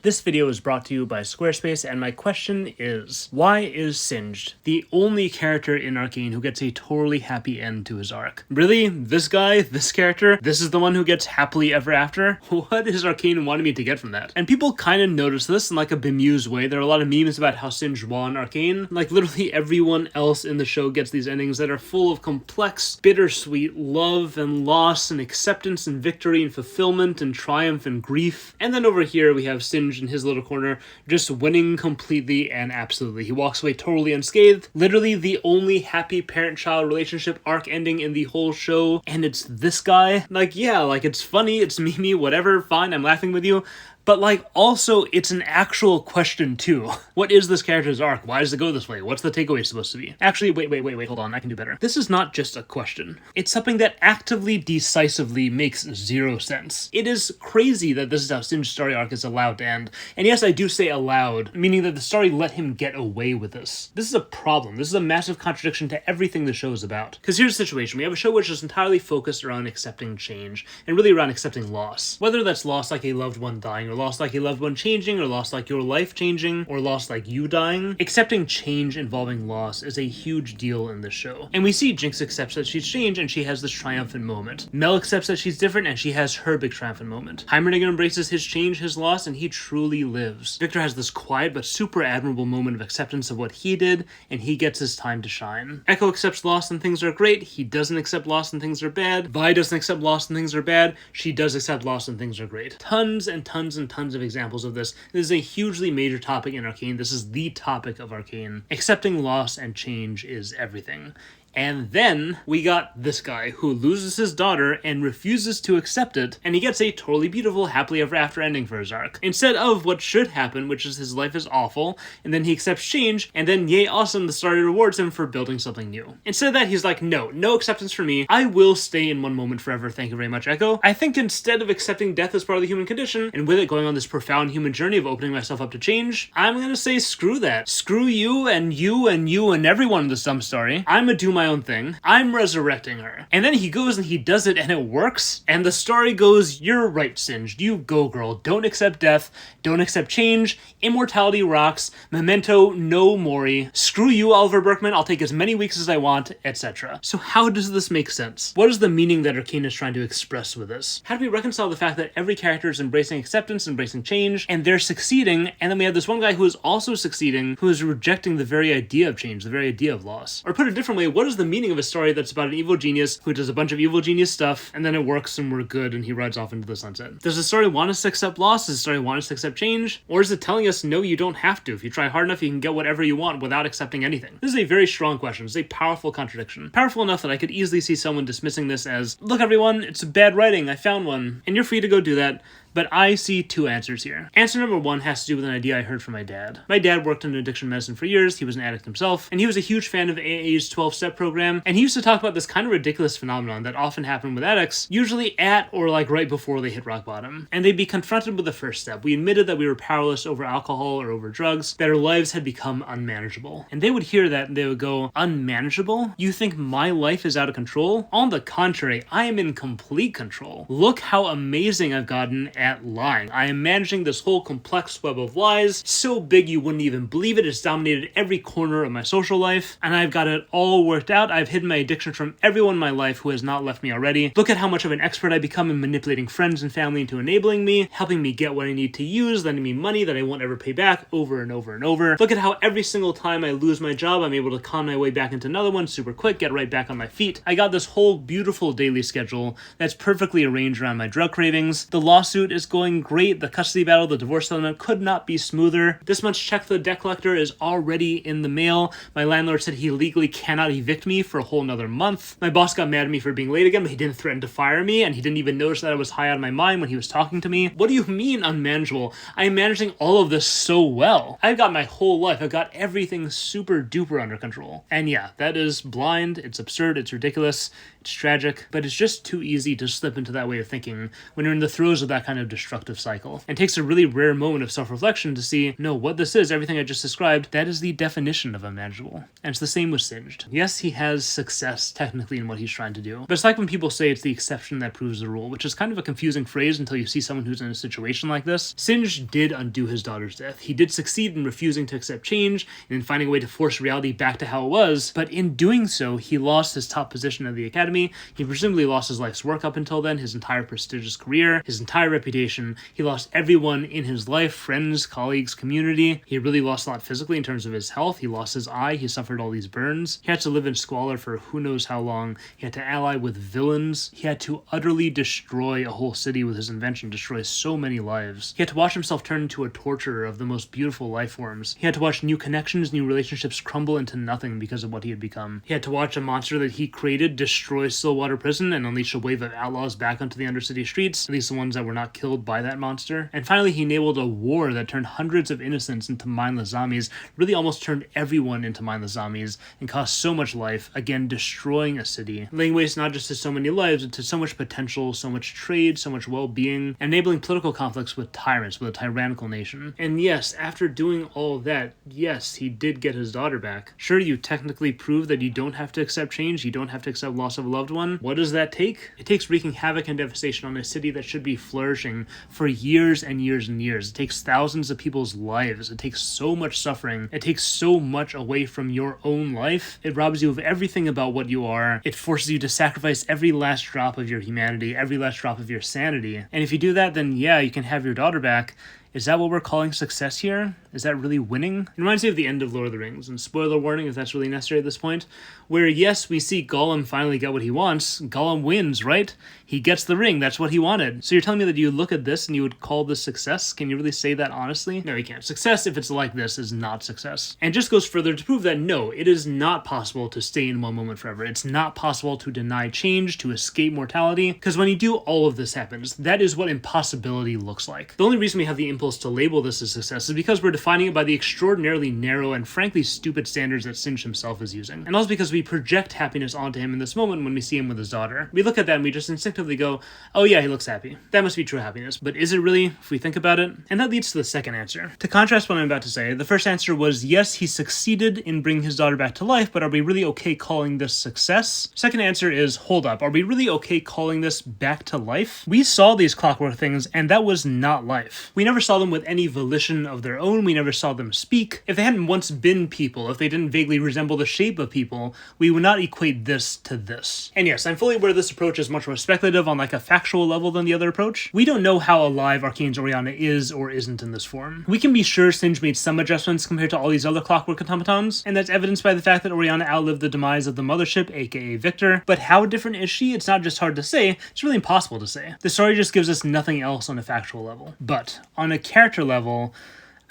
This video is brought to you by Squarespace, and my question is, why is Singed the only character in Arcane who gets a totally happy end to his arc? Really? This guy? This character? This is the one who gets happily ever after? What is Arcane wanting me to get from that? And people kind of notice this in like a bemused way. There are a lot of memes about how Singed won Arcane. Like literally everyone else in the show gets these endings that are full of complex, bittersweet love and loss and acceptance and victory and fulfillment and triumph and grief. And then over here we have Singed in his little corner, just winning completely and absolutely. He walks away totally unscathed. Literally the only happy parent-child relationship arc ending in the whole show, and it's this guy. Like, yeah, like it's funny, it's memey, whatever, fine, I'm laughing with you. But, like, also, it's an actual question, too. What is this character's arc? Why does it go this way? What's the takeaway supposed to be? Actually, wait, hold on, I can do better. This is not just a question. It's something that actively, decisively makes zero sense. It is crazy that this is how Singed's story arc is allowed to end. And yes, I do say allowed, meaning that the story let him get away with this. This is a problem. This is a massive contradiction to everything the show is about. Because here's the situation. We have a show which is entirely focused around accepting change, and really around accepting loss. Whether that's loss like a loved one dying, or lost like a loved one changing, or lost like your life changing, or lost like you dying. Accepting change involving loss is a huge deal in this show. And we see Jinx accepts that she's changed and she has this triumphant moment. Mel accepts that she's different and she has her big triumphant moment. Heimerdinger embraces his change, his loss, and he truly lives. Viktor has this quiet but super admirable moment of acceptance of what he did, and he gets his time to shine. Echo accepts loss and things are great. He doesn't accept loss and things are bad. Vi doesn't accept loss and things are bad. She does accept loss and things are great. Tons and tons and tons of examples of this. This is a hugely major topic in Arcane. This is the topic of Arcane. Accepting loss and change is everything. And then we got this guy who loses his daughter and refuses to accept it, and he gets a totally beautiful happily ever after ending for his arc. Instead of what should happen, which is his life is awful, and then he accepts change, and then yay awesome, the story rewards him for building something new. Instead of that, he's like, no acceptance for me. I will stay in one moment forever, thank you very much, Echo. I think instead of accepting death as part of the human condition, and with it going on this profound human journey of opening myself up to change, I'm gonna say screw that. Screw you and you and you and everyone in this dumb story. I'm gonna do my own thing. I'm resurrecting her. And then he goes and he does it and it works. And the story goes, you're right, Singed. You go, girl. Don't accept death. Don't accept change. Immortality rocks. Memento no mori. Screw you, Oliver Berkman. I'll take as many weeks as I want, etc. So how does this make sense? What is the meaning that Arcane is trying to express with this? How do we reconcile the fact that every character is embracing acceptance, embracing change, and they're succeeding, and then we have this one guy who is also succeeding, who is rejecting the very idea of change, the very idea of loss? Or put a different way, what is the meaning of a story that's about an evil genius who does a bunch of evil genius stuff, and then it works and we're good and he rides off into the sunset? Does the story want us to accept loss? Does the story want us to accept change? Or is it telling us, no, you don't have to. If you try hard enough, you can get whatever you want without accepting anything? This is a very strong question. It's a powerful contradiction. Powerful enough that I could easily see someone dismissing this as, look everyone, it's bad writing, I found one. And you're free to go do that. But I see two answers here. Answer number one has to do with an idea I heard from my dad. My dad worked in addiction medicine for years. He was an addict himself, and he was a huge fan of AA's 12-step program, and he used to talk about this kind of ridiculous phenomenon that often happened with addicts, usually at or like right before they hit rock bottom. And they'd be confronted with the first step. We admitted that we were powerless over alcohol or over drugs, that our lives had become unmanageable. And they would hear that and they would go, unmanageable? You think my life is out of control? On the contrary, I am in complete control. Look how amazing I've gotten at lying. I am managing this whole complex web of lies, so big you wouldn't even believe it. It's dominated every corner of my social life, and I've got it all worked out. I've hidden my addiction from everyone in my life who has not left me already. Look at how much of an expert I become in manipulating friends and family into enabling me, helping me get what I need to use, lending me money that I won't ever pay back over and over and over. Look at how every single time I lose my job, I'm able to con my way back into another one super quick, get right back on my feet. I got this whole beautiful daily schedule that's perfectly arranged around my drug cravings. The lawsuit is going great. The custody battle, the divorce settlement could not be smoother. This month's check to the debt collector is already in the mail. My landlord said he legally cannot evict me for a whole nother month. My boss got mad at me for being late again, but he didn't threaten to fire me, and he didn't even notice that I was high out of my mind when he was talking to me. What do you mean unmanageable? I am managing all of this so well. I've got my whole life. I've got everything super duper under control. And yeah, that is blind. It's absurd. It's ridiculous. It's tragic, but it's just too easy to slip into that way of thinking when you're in the throes of that kind of kind of destructive cycle. And takes a really rare moment of self-reflection to see, no, what this is, everything I just described, that is the definition of unmanageable. And it's the same with Singed. Yes, he has success technically in what he's trying to do, but it's like when people say it's the exception that proves the rule, which is kind of a confusing phrase until you see someone who's in a situation like this. Singed did undo his daughter's death. He did succeed in refusing to accept change and in finding a way to force reality back to how it was, but in doing so, he lost his top position at the academy. He presumably lost his life's work up until then, his entire prestigious career, his entire reputation. He lost everyone in his life, friends, colleagues, community. He really lost a lot physically in terms of his health. He lost his eye. He suffered all these burns. He had to live in squalor for who knows how long. He had to ally with villains. He had to utterly destroy a whole city with his invention, destroy so many lives. He had to watch himself turn into a torturer of the most beautiful life forms. He had to watch new connections, new relationships crumble into nothing because of what he had become. He had to watch a monster that he created destroy Stillwater Prison and unleash a wave of outlaws back onto the Undercity streets, at least the ones that were not killed by that monster. And finally, he enabled a war that turned hundreds of innocents into mindless zombies, really almost turned everyone into mindless zombies, and caused so much life, again destroying a city, laying waste not just to so many lives, but to so much potential, so much trade, so much well-being, enabling political conflicts with tyrants, with a tyrannical nation. And yes, after doing all of that, yes, he did get his daughter back. Sure, you technically prove that you don't have to accept change, you don't have to accept loss of a loved one. What does that take? It takes wreaking havoc and devastation on a city that should be flourishing for years and years and years. It takes thousands of people's lives. It takes so much suffering. It takes so much away from your own life. It robs you of everything about what you are. It forces you to sacrifice every last drop of your humanity, every last drop of your sanity. And if you do that, then yeah, you can have your daughter back. Is that what we're calling success here? Is that really winning? It reminds me of the end of Lord of the Rings, and spoiler warning if that's really necessary at this point, where yes, we see Gollum finally get what he wants. Gollum wins, right? He gets the ring, that's what he wanted. So you're telling me that you look at this and you would call this success? Can you really say that honestly? No, you can't. Success, if it's like this, is not success. And just goes further to prove that no, it is not possible to stay in one moment forever. It's not possible to deny change, to escape mortality, because when you do, all of this happens. That is what impossibility looks like. The only reason we have the impulse to label this as success is because we're defining it by the extraordinarily narrow and frankly stupid standards that Singed himself is using. And also because we project happiness onto him in this moment when we see him with his daughter. We look at that and we just instinctively go, oh yeah, he looks happy. That must be true happiness. But is it really, if we think about it? And that leads to the second answer. To contrast what I'm about to say, the first answer was yes, he succeeded in bringing his daughter back to life, but are we really okay calling this success? Second answer is, hold up, are we really okay calling this back to life? We saw these clockwork things and that was not life. We never saw them with any volition of their own. We never saw them speak. If they hadn't once been people, if they didn't vaguely resemble the shape of people, we would not equate this to this. And yes, I'm fully aware this approach is much more speculative on like a factual level than the other approach. We don't know how alive ARCANE's Orianna is or isn't in this form. We can be sure Singed made some adjustments compared to all these other clockwork automatons, and that's evidenced by the fact that Orianna outlived the demise of the mothership, aka Viktor. But how different is she? It's not just hard to say, it's really impossible to say. The story just gives us nothing else on a factual level. But on a character level,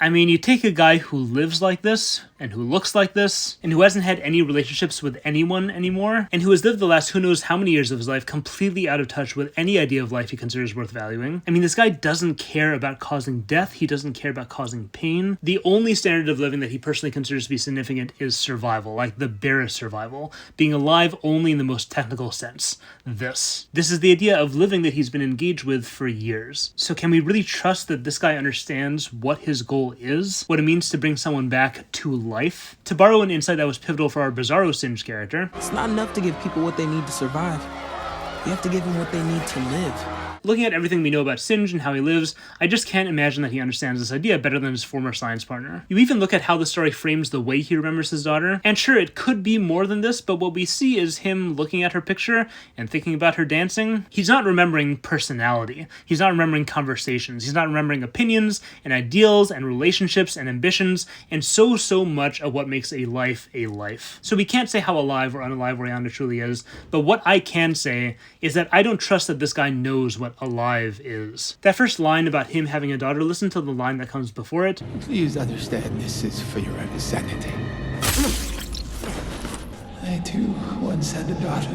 I mean, you take a guy who lives like this, and who looks like this, and who hasn't had any relationships with anyone anymore, and who has lived the last who knows how many years of his life completely out of touch with any idea of life he considers worth valuing. I mean, this guy doesn't care about causing death, he doesn't care about causing pain. The only standard of living that he personally considers to be significant is survival, like the barest survival, being alive only in the most technical sense. This is the idea of living that he's been engaged with for years. So can we really trust that this guy understands what his goal is, what it means to bring someone back to life? To borrow an insight that was pivotal for our Bizarro Singed character, it's not enough to give people what they need to survive. You have to give them what they need to live. Looking at everything we know about Singed and how he lives, I just can't imagine that he understands this idea better than his former science partner. You even look at how the story frames the way he remembers his daughter, and sure, it could be more than this, but what we see is him looking at her picture and thinking about her dancing. He's not remembering personality. He's not remembering conversations. He's not remembering opinions and ideals and relationships and ambitions and so much of what makes a life a life. So we can't say how alive or unalive Orianna truly is, but what I can say is that I don't trust that this guy knows what alive is. That first line about him having a daughter, listen to the line that comes before it. Please understand this is for your own sanity. I too once had a daughter.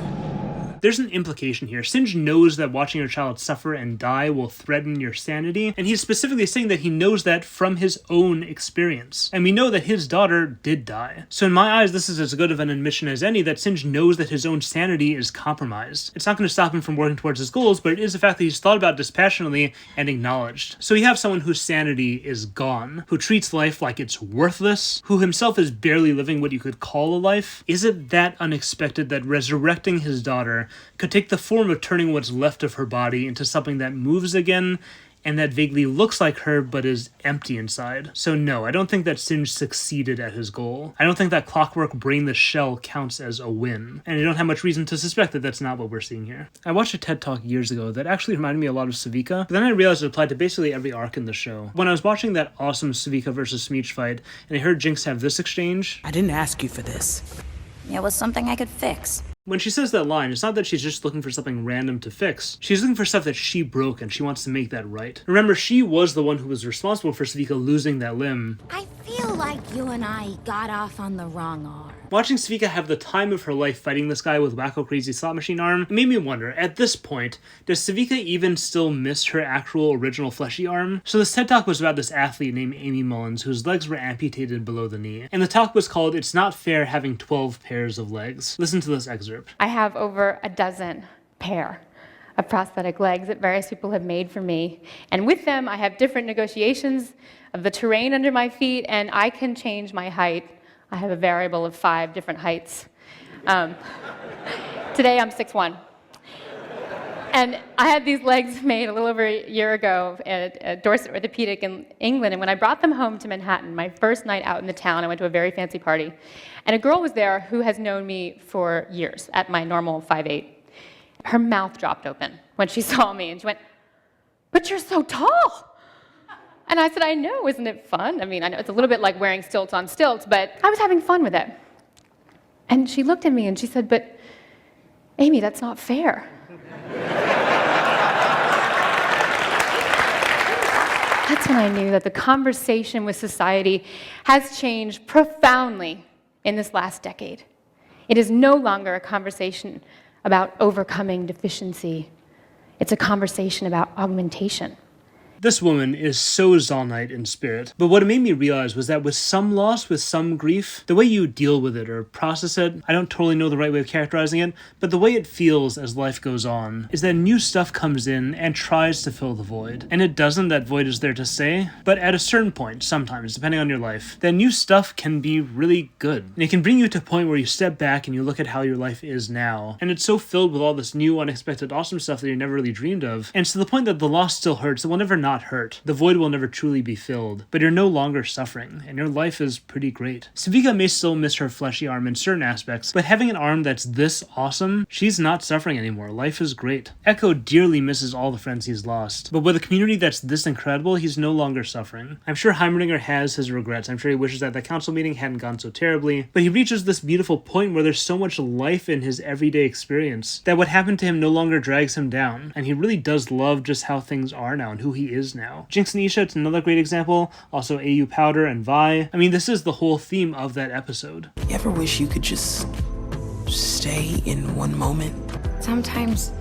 There's an implication here. Singed knows that watching your child suffer and die will threaten your sanity, and he's specifically saying that he knows that from his own experience. And we know that his daughter did die. So in my eyes, this is as good of an admission as any that Singed knows that his own sanity is compromised. It's not going to stop him from working towards his goals, but it is the fact that he's thought about dispassionately and acknowledged. So you have someone whose sanity is gone, who treats life like it's worthless, who himself is barely living what you could call a life. Is it that unexpected that resurrecting his daughter could take the form of turning what's left of her body into something that moves again, and that vaguely looks like her but is empty inside? So no, I don't think that Singed succeeded at his goal. I don't think that clockwork brainless shell counts as a win, and I don't have much reason to suspect that that's not what we're seeing here. I watched a TED Talk years ago that actually reminded me a lot of Savika, but then I realized it applied to basically every arc in the show. When I was watching that awesome Savika versus Smeech fight, and I heard Jinx have this exchange, I didn't ask you for this. It was something I could fix. when she says that line, it's not that she's just looking for something random to fix. She's looking for stuff that she broke and she wants to make that right. Remember, she was the one who was responsible for Savika losing that limb. I feel like you and I got off on the wrong arm. Watching Savika have the time of her life fighting this guy with wacko crazy slot machine arm, it made me wonder, at this point, does Savika even still miss her actual original fleshy arm? So this TED Talk was about this athlete named Amy Mullins whose legs were amputated below the knee. And the talk was called "It's Not Fair Having 12 Pairs of Legs." Listen to this excerpt. I have over a dozen pair of prosthetic legs that various people have made for me. And with them, I have different negotiations of the terrain under my feet, and I can change my height. I have a variable of 5 different heights. Today, I'm 6'1". And I had these legs made a little over a year ago at Dorset Orthopedic in England, and when I brought them home to Manhattan, my first night out in the town, I went to a very fancy party, and a girl was there who has known me for years at my normal 5'8". Her mouth dropped open when she saw me, and she went, "But you're so tall!" And I said, "I know, isn't it fun?" I mean, I know it's a little bit like wearing stilts on stilts, but I was having fun with it. And she looked at me and she said, "But Amy, that's not fair." That's when I knew that the conversation with society has changed profoundly in this last decade. It is no longer a conversation about overcoming deficiency. It's a conversation about augmentation. This woman is so Zaunite in spirit. But what it made me realize was that with some loss, with some grief, the way you deal with it or process it, I don't totally know the right way of characterizing it, but the way it feels as life goes on is that new stuff comes in and tries to fill the void. And it doesn't, that void is there to stay, but at a certain point, sometimes, depending on your life, that new stuff can be really good. And it can bring you to a point where you step back and you look at how your life is now, and it's so filled with all this new, unexpected, awesome stuff that you never really dreamed of. And to the point that the loss still hurts, it will never not hurt. The void will never truly be filled, but you're no longer suffering, and your life is pretty great. Savika may still miss her fleshy arm in certain aspects, but having an arm that's this awesome, she's not suffering anymore. Life is great. Echo dearly misses all the friends he's lost, but with a community that's this incredible, he's no longer suffering. I'm sure Heimerdinger has his regrets. I'm sure he wishes that the council meeting hadn't gone so terribly, but he reaches this beautiful point where there's so much life in his everyday experience that what happened to him no longer drags him down, and he really does love just how things are now and who he is now. Jinx and Isha, it's another great example. Also AU Powder and Vi. I mean, this is the whole theme of that episode. You ever wish you could just stay in one moment? Sometimes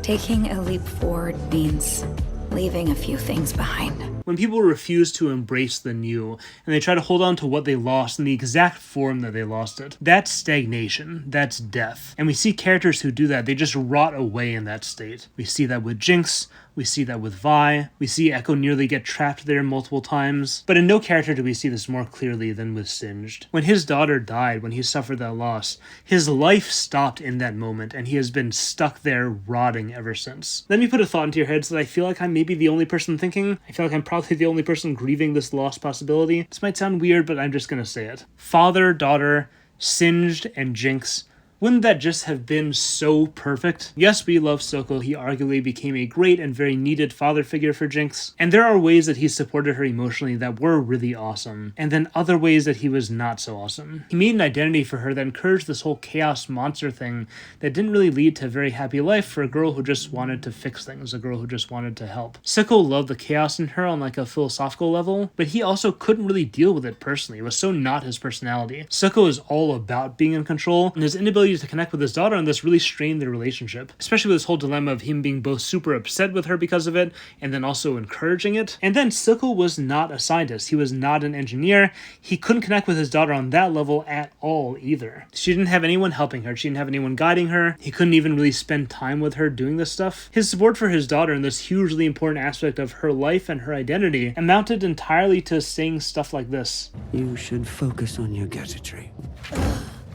taking a leap forward means leaving a few things behind. When people refuse to embrace the new, and they try to hold on to what they lost in the exact form that they lost it, that's stagnation, that's death. And we see characters who do that, they just rot away in that state. We see that with Jinx, we see that with Vi, we see Echo nearly get trapped there multiple times, but in no character do we see this more clearly than with Singed. When his daughter died, when he suffered that loss, his life stopped in that moment, and he has been stuck there rotting ever since. Let me put a thought into your heads that I feel like I'm maybe the only person thinking. I feel like I'm probably the only person grieving this lost possibility. This might sound weird, but I'm just gonna say it. Father, daughter, Singed, and Jinx. Wouldn't that just have been so perfect? Yes, we love Soko. He arguably became a great and very needed father figure for Jinx. And there are ways that he supported her emotionally that were really awesome. And then other ways that he was not so awesome. He made an identity for her that encouraged this whole chaos monster thing that didn't really lead to a very happy life for a girl who just wanted to fix things, a girl who just wanted to help. Soko loved the chaos in her on like a philosophical level, but he also couldn't really deal with it personally. It was so not his personality. Soko is all about being in control, and his inability inability to connect with his daughter on this really strained their relationship, especially with this whole dilemma of him being both super upset with her because of it and then also encouraging it. And then Silco was not a scientist. He was not an engineer. He couldn't connect with his daughter on that level at all either. She didn't have anyone helping her. She didn't have anyone guiding her. He couldn't even really spend time with her doing this stuff. His support for his daughter in this hugely important aspect of her life and her identity amounted entirely to saying stuff like this. You should focus on your gadgetry.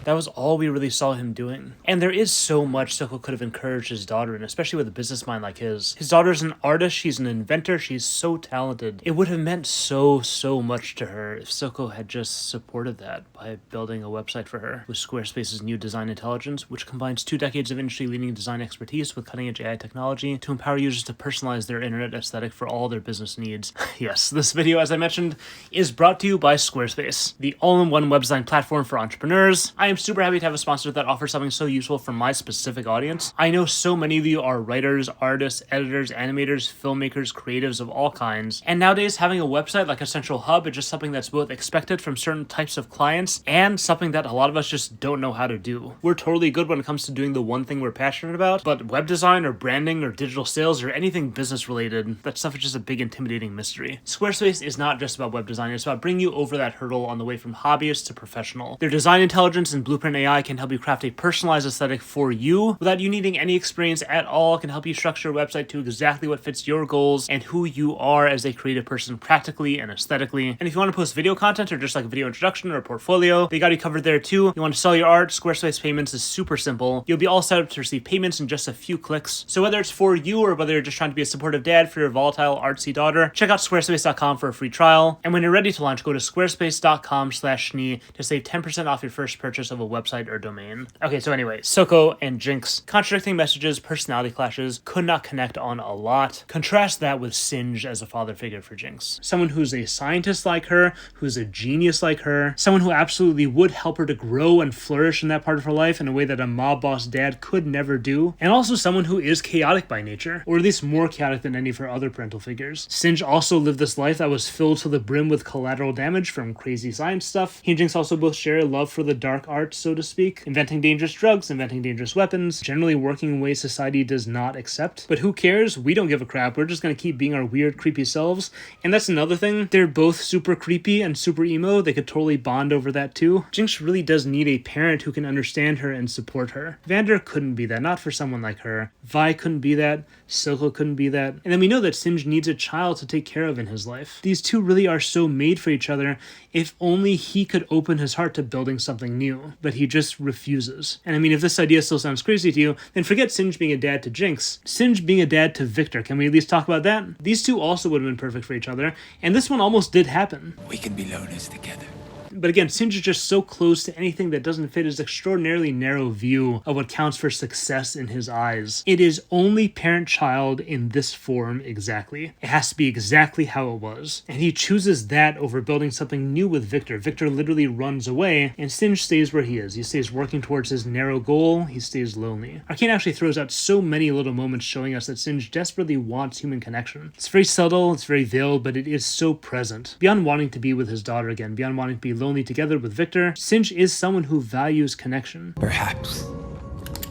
That was all we really saw him doing. And there is so much Silco could have encouraged his daughter in, especially with a business mind like his. His daughter's an artist, she's an inventor, she's so talented. It would have meant so much to her if Silco had just supported that by building a website for her with Squarespace's new design intelligence, which combines 2 decades of industry-leading design expertise with cutting-edge AI technology to empower users to personalize their internet aesthetic for all their business needs. Yes, this video, as I mentioned, is brought to you by Squarespace, the all-in-one web design platform for entrepreneurs. I am super happy to have a sponsor that offers something so useful for my specific audience. I know so many of you are writers, artists, editors, animators, filmmakers, creatives of all kinds. And nowadays, having a website like a central hub is just something that's both expected from certain types of clients and something that a lot of us just don't know how to do. We're totally good when it comes to doing the one thing we're passionate about, but web design or branding or digital sales or anything business related, that stuff is just a big intimidating mystery. Squarespace is not just about web design, it's about bringing you over that hurdle on the way from hobbyist to professional. Their design intelligence and Blueprint AI can help you craft a personalized aesthetic for you without you needing any experience at all. It can help you structure a website to exactly what fits your goals and who you are as a creative person practically and aesthetically. And if you want to post video content or just like a video introduction or a portfolio, they got you covered there too. You want to sell your art, Squarespace payments is super simple. You'll be all set up to receive payments in just a few clicks. So whether it's for you or whether you're just trying to be a supportive dad for your volatile artsy daughter, check out squarespace.com for a free trial. And when you're ready to launch, go to squarespace.com/schnee to save 10% off your first purchase of a website or domain. Okay, so anyway, Silco and Jinx, contradicting messages, personality clashes, could not connect on a lot. Contrast that with Singe as a father figure for Jinx. Someone who's a scientist like her, who's a genius like her, someone who absolutely would help her to grow and flourish in that part of her life in a way that a mob boss dad could never do, and also someone who is chaotic by nature, or at least more chaotic than any of her other parental figures. Singe also lived this life that was filled to the brim with collateral damage from crazy science stuff. He and Jinx also both share a love for the dark arts, so to speak, inventing dangerous drugs, inventing dangerous weapons, generally working in ways society does not accept. But who cares? We don't give a crap. We're just gonna keep being our weird, creepy selves. And that's another thing. They're both super creepy and super emo. They could totally bond over that too. Jinx really does need a parent who can understand her and support her. Vander couldn't be that, not for someone like her. Vi couldn't be that. Silco couldn't be that. And then we know that Singe needs a child to take care of in his life. These two really are so made for each other if only he could open his heart to building something new. But he just refuses. And I mean, if this idea still sounds crazy to you, then forget Singe being a dad to Jinx. Singe being a dad to Viktor. Can we at least talk about that? These two also would have been perfect for each other, and this one almost did happen. We can be loners together. But again, Singe is just so close to anything that doesn't fit his extraordinarily narrow view of what counts for success in his eyes. It is only parent-child in this form exactly. It has to be exactly how it was. And he chooses that over building something new with Viktor. Viktor literally runs away, and Singe stays where he is. He stays working towards his narrow goal. He stays lonely. ARCANE actually throws out so many little moments showing us that Singe desperately wants human connection. It's very subtle, it's very veiled, but it is so present. Beyond wanting to be with his daughter again, beyond wanting to be lonely together with Viktor, Singe is someone who values connection. Perhaps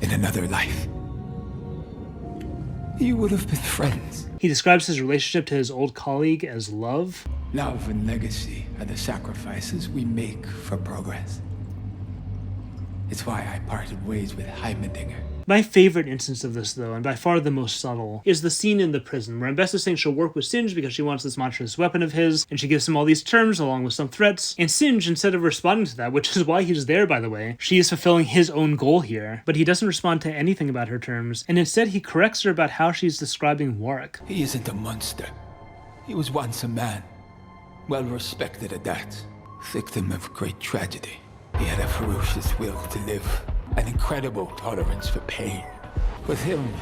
in another life, you would have been friends. He describes his relationship to his old colleague as love. Love and legacy are the sacrifices we make for progress. It's why I parted ways with Heimerdinger. My favorite instance of this, though, and by far the most subtle, is the scene in the prison where Ambessa is saying she'll work with Singe because she wants this monstrous weapon of his, and she gives him all these terms along with some threats, and Singe, instead of responding to that, which is why he's there, by the way, she is fulfilling his own goal here, but he doesn't respond to anything about her terms, and instead he corrects her about how she's describing Warwick. He isn't a monster. He was once a man, well respected at that, victim of great tragedy. He had a ferocious will to live, an incredible tolerance for pain. With him,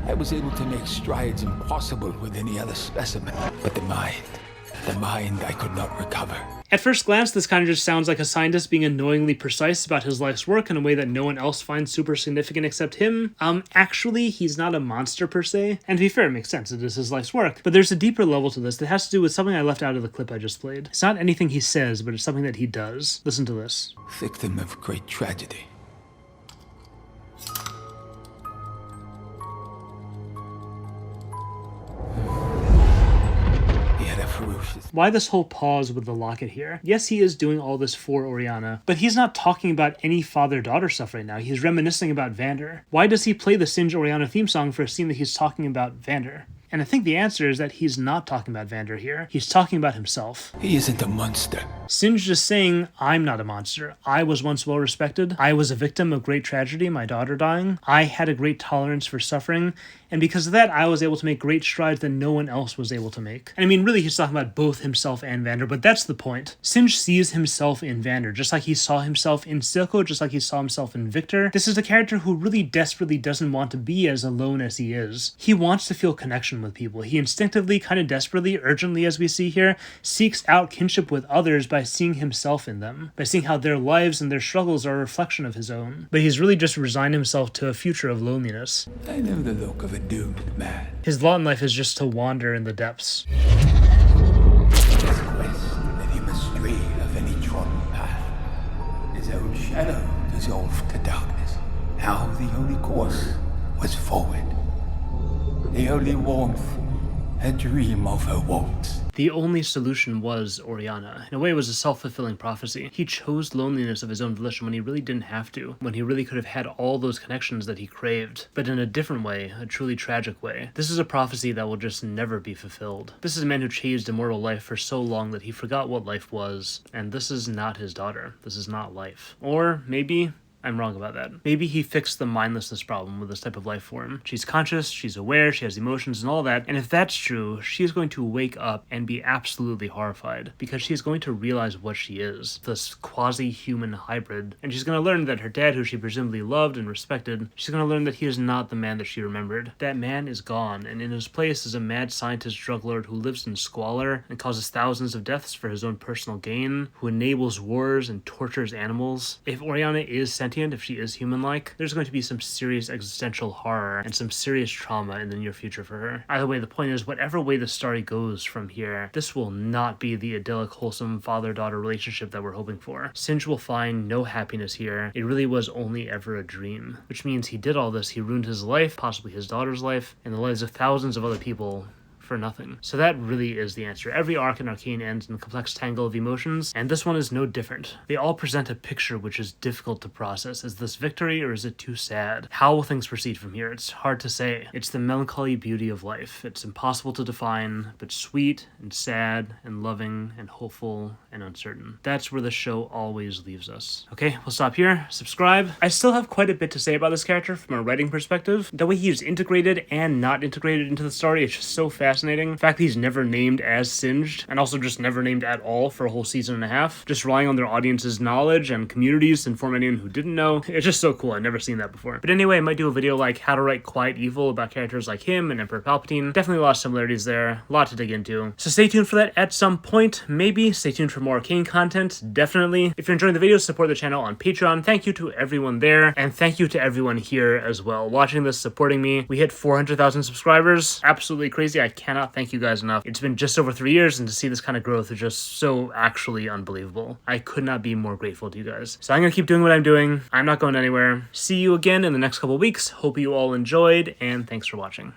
I was able to make strides impossible with any other specimen. But the mind I could not recover. At first glance, this kind of just sounds like a scientist being annoyingly precise about his life's work in a way that no one else finds super significant except him. Actually, he's not a monster per se. And to be fair, it makes sense, it is his life's work. But there's a deeper level to this that has to do with something I left out of the clip I just played. It's not anything he says, but it's something that he does. Listen to this. Victim of great tragedy. Why this whole pause with the locket here? Yes, he is doing all this for Orianna, but he's not talking about any father-daughter stuff right now. He's reminiscing about Vander. Why does he play the Singe Orianna theme song for a scene that he's talking about Vander? And I think the answer is that he's not talking about Vander here. He's talking about himself. He isn't a monster. Singe just saying, I'm not a monster. I was once well respected. I was a victim of great tragedy, my daughter dying. I had a great tolerance for suffering. And because of that, I was able to make great strides that no one else was able to make. And I mean, really, he's talking about both himself and Vander, but that's the point. Singe sees himself in Vander, just like he saw himself in Silco, just like he saw himself in Viktor. This is a character who really desperately doesn't want to be as alone as he is. He wants to feel connection with people. He instinctively, kind of desperately, urgently as we see here, seeks out kinship with others by seeing himself in them, by seeing how their lives and their struggles are a reflection of his own. But he's really just resigned himself to a future of loneliness. I know the look of a doomed man. His lot in life is just to wander in the depths. His quest led him astray of any trodden path. His own shadow dissolved to darkness. Now the only course was forward. The only warmth, a dream of her woes. The only solution was Orianna. In a way, it was a self-fulfilling prophecy. He chose loneliness of his own volition when he really didn't have to, when he really could have had all those connections that he craved, but in a different way, a truly tragic way. This is a prophecy that will just never be fulfilled. This is a man who chased immortal life for so long that he forgot what life was, and this is not his daughter. This is not life. Or maybe I'm wrong about that. Maybe he fixed the mindlessness problem with this type of life form. She's conscious, she's aware, she has emotions and all that, and if that's true, she's going to wake up and be absolutely horrified, because she's going to realize what she is, this quasi-human hybrid, and she's going to learn that her dad, who she presumably loved and respected, she's going to learn that he is not the man that she remembered. That man is gone, and in his place is a mad scientist drug lord who lives in squalor and causes thousands of deaths for his own personal gain, who enables wars and tortures animals. If Orianna is sentient, if she is human-like, there's going to be some serious existential horror and some serious trauma in the near future for her. Either way, the point is, whatever way the story goes from here, this will not be the idyllic, wholesome father-daughter relationship that we're hoping for. Singe will find no happiness here. It really was only ever a dream, which means he did all this. He ruined his life, possibly his daughter's life, and the lives of thousands of other people for nothing. So that really is the answer. Every arc in Arcane ends in a complex tangle of emotions, and this one is no different. They all present a picture which is difficult to process. Is this victory, or is it too sad? How will things proceed from here? It's hard to say. It's the melancholy beauty of life. It's impossible to define, but sweet and sad and loving and hopeful and uncertain. That's where the show always leaves us. Okay, we'll stop here. Subscribe. I still have quite a bit to say about this character from a writing perspective. The way he's integrated and not integrated into the story is just so fascinating. The fact that he's never named as Singed, and also just never named at all for a whole season and a half, just relying on their audience's knowledge and communities to inform anyone who didn't know. It's just so cool. I've never seen that before. But anyway, I might do a video like how to write quiet evil about characters like him and Emperor Palpatine. Definitely a lot of similarities there, a lot to dig into. So stay tuned for that at some point, maybe. Stay tuned for more Arcane content, definitely. If you're enjoying the video, support the channel on Patreon. Thank you to everyone there, and thank you to everyone here as well, watching this, supporting me. We hit 400,000 subscribers. Absolutely crazy. I cannot thank you guys enough. It's been just over 3 years, and to see this kind of growth is just so actually unbelievable. I could not be more grateful to you guys. So I'm gonna keep doing what I'm doing. I'm not going anywhere. See you again in the next couple weeks. Hope you all enjoyed, and thanks for watching.